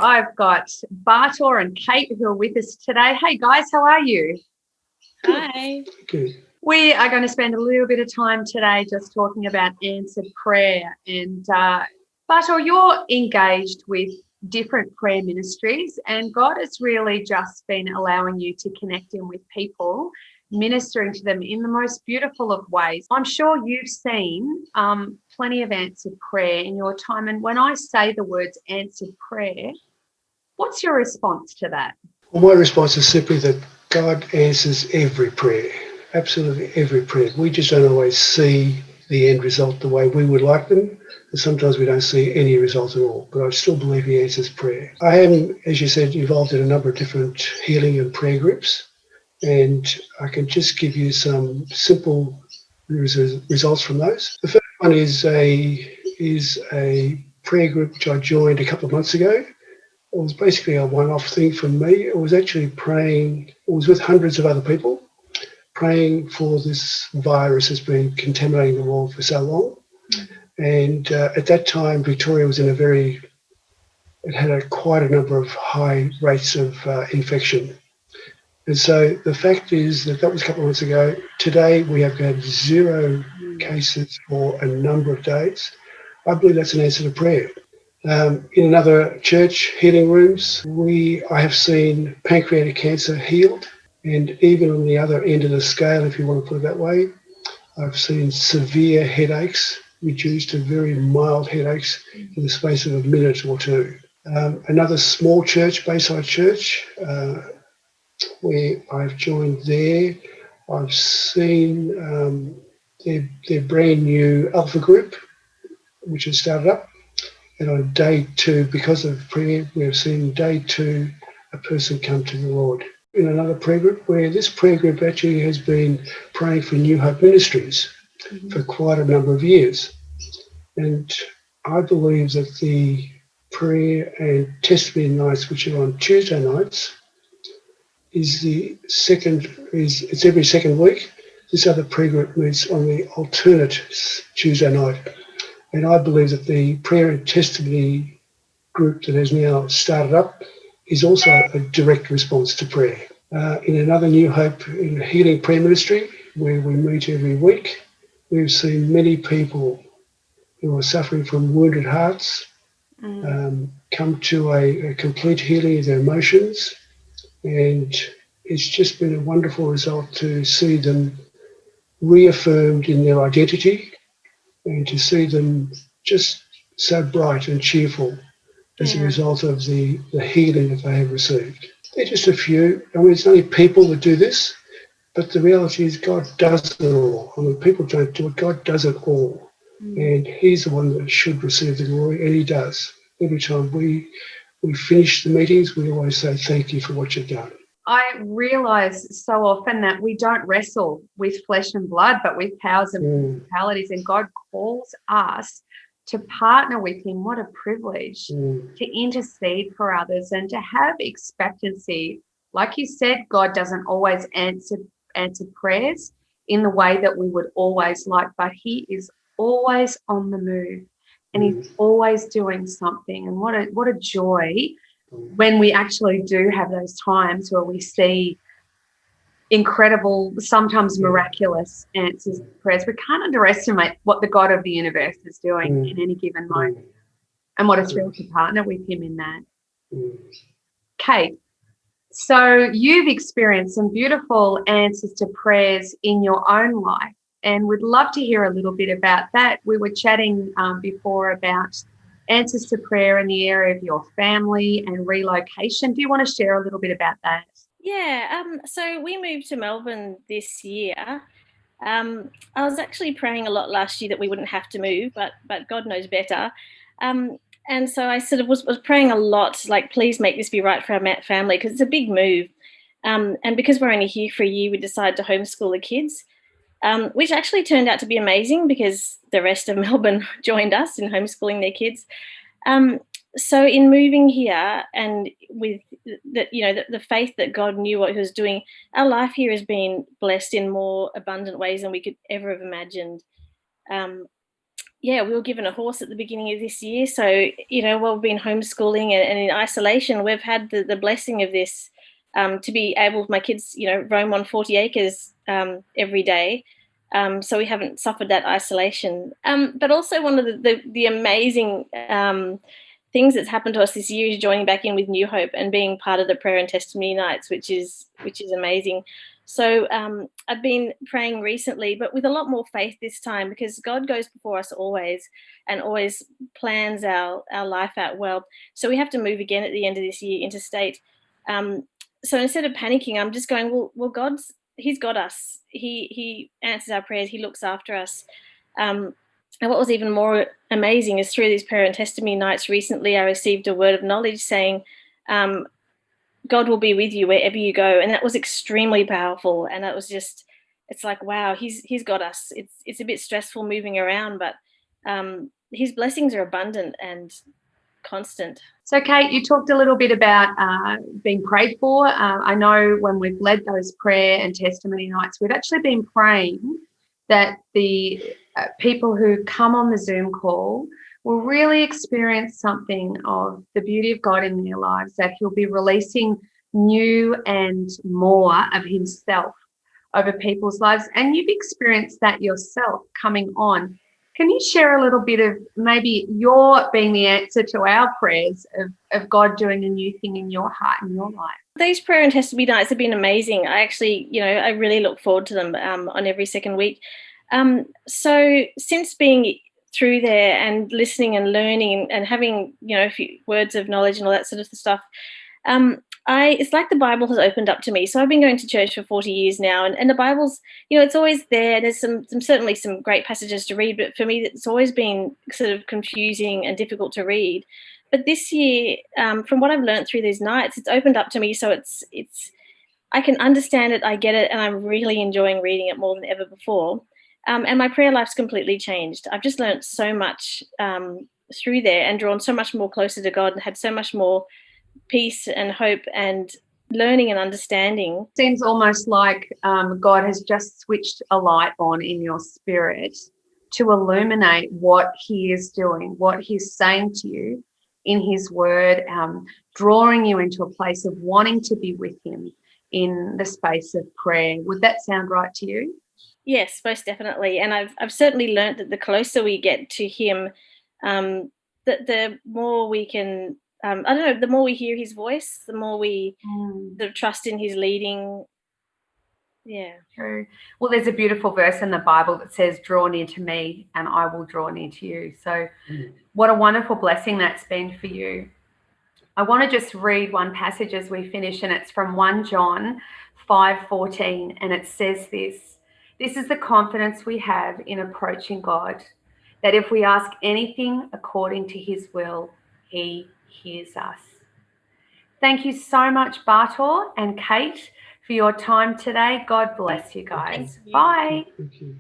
I've got Bator and Kate who are with us today. Hey guys, how are you? Hi. Good. We are going to spend a little bit of time today just talking about answered prayer. And Bator, you're engaged with different prayer ministries, and God has really just been allowing you to connect in with people, ministering to them in the most beautiful of ways. I'm sure you've seen plenty of answered prayer in your time. And when I say the words answered prayer, what's your response to that? Well, my response is simply that God answers every prayer, absolutely every prayer. We just don't always see the end result the way we would like them, and sometimes we don't see any result at all, but I still believe He answers prayer. I am, as you said, involved in a number of different healing and prayer groups, and I can just give you some simple results from those. The first one is a prayer group which I joined a couple of months ago. It was basically a one-off thing for me. It was actually praying, it was with hundreds of other people, praying for this virus that's been contaminating the world for so long. And at that time, Victoria was in it had quite a number of high rates of infection. And so the fact is that was a couple of months ago. Today, we have had 0 cases for a number of days. I believe that's an answer to prayer. In another church, healing rooms, I have seen pancreatic cancer healed. And even on the other end of the scale, if you want to put it that way, I've seen severe headaches reduced to very mild headaches in the space of a minute or two. Another small church, Bayside Church, where I've joined there, I've seen their brand new Alpha group, which has started up. And on day 2, because of prayer, we have seen day 2, a person come to the Lord. In another prayer group, where this prayer group actually has been praying for NewHope Ministries for quite a number of years. And I believe that the prayer and testimony nights, which are on Tuesday nights, it's every second week. This other prayer group meets on the alternate Tuesday night. And I believe that the prayer and testimony group that has now started up is also a direct response to prayer. In another New Hope in healing prayer ministry, where we meet every week, we've seen many people who are suffering from wounded hearts come to a complete healing of their emotions. And it's just been a wonderful result to see them reaffirmed in their identity and to see them just so bright and cheerful as a result of the healing that they have received. They're just a few. I mean, it's only people that do this, but the reality is God does it all. I mean, people don't do it. God does it all. And He's the one that should receive the glory, and He does. Every time we finish the meetings, we always say, thank you for what you've done. I realise so often that we don't wrestle with flesh and blood, but with powers and principalities, and God calls us to partner with Him. What a privilege to intercede for others and to have expectancy. Like you said, God doesn't always answer prayers in the way that we would always like, but He is always on the move and He's always doing something. And what a joy when we actually do have those times where we see incredible, sometimes miraculous answers to prayers. We can't underestimate what the God of the universe is doing in any given moment, and what a thrill to partner with Him in that. Kate, so you've experienced some beautiful answers to prayers in your own life, and we'd love to hear a little bit about that. We were chatting before about answers to prayer in the area of your family and relocation. Do you want to share a little bit about that? Yeah, so we moved to Melbourne this year. I was actually praying a lot last year that we wouldn't have to move, but God knows better. And so I sort of was praying a lot, like, please make this be right for our family, because it's a big move. And because we're only here for a year, we decided to homeschool the kids, which actually turned out to be amazing because the rest of Melbourne joined us in homeschooling their kids. So in moving here, and with the faith that God knew what He was doing, our life here has been blessed in more abundant ways than we could ever have imagined. we were given a horse at the beginning of this year. So, while we've been homeschooling and in isolation, we've had the blessing of this, to be able, my kids, roam on 40 acres every day. So we haven't suffered that isolation. But also one of the amazing things that's happened to us this year is joining back in with NewHope and being part of the prayer and testimony nights, which is amazing. So I've been praying recently, but with a lot more faith this time, because God goes before us always and always plans our life out well. So we have to move again at the end of this year interstate. So instead of panicking, I'm just going, well, He's got us. He answers our prayers. He looks after us. And what was even more amazing is through these prayer and testimony nights recently, I received a word of knowledge saying, God will be with you wherever you go. And that was extremely powerful. And it was just, it's like, wow, he's got us. It's a bit stressful moving around, but his blessings are abundant and constant. So, Kate, you talked a little bit about being prayed for. I know when we've led those prayer and testimony nights, we've actually been praying that the people who come on the Zoom call will really experience something of the beauty of God in their lives, that He'll be releasing new and more of Himself over people's lives. And you've experienced that yourself coming on. Can you share a little bit of maybe your being the answer to our prayers of God doing a new thing in your heart and your life? These prayer and testimony nights have been amazing. I actually, I really look forward to them on every second week. So since being through there and listening and learning and having, a few words of knowledge and all that sort of stuff, it's like the Bible has opened up to me. So I've been going to church for 40 years now, and the Bible's, it's always there. There's certainly some great passages to read, but for me, it's always been sort of confusing and difficult to read. But this year, from what I've learned through these nights, it's opened up to me. So it's I can understand it, I get it, and I'm really enjoying reading it more than ever before. And my prayer life's completely changed. I've just learned so much through there and drawn so much more closer to God and had so much more peace and hope and learning and understanding. Seems almost like God has just switched a light on in your spirit to illuminate what He is doing, what He's saying to you in His word, drawing you into a place of wanting to be with Him in the space of prayer. Would that sound right to you? Yes, most definitely. And I've certainly learned that the closer we get to Him, the more we can, the more we hear His voice, the more we sort of trust in His leading. Yeah. True. Well, there's a beautiful verse in the Bible that says, draw near to me and I will draw near to you. So what a wonderful blessing that's been for you. I want to just read one passage as we finish, and it's from 1 John 5:14, and it says this: this is the confidence we have in approaching God, that if we ask anything according to His will, He hears us. Thank you so much, Bator and Kate, for your time today. God bless you guys. Thank you. Bye. Thank you.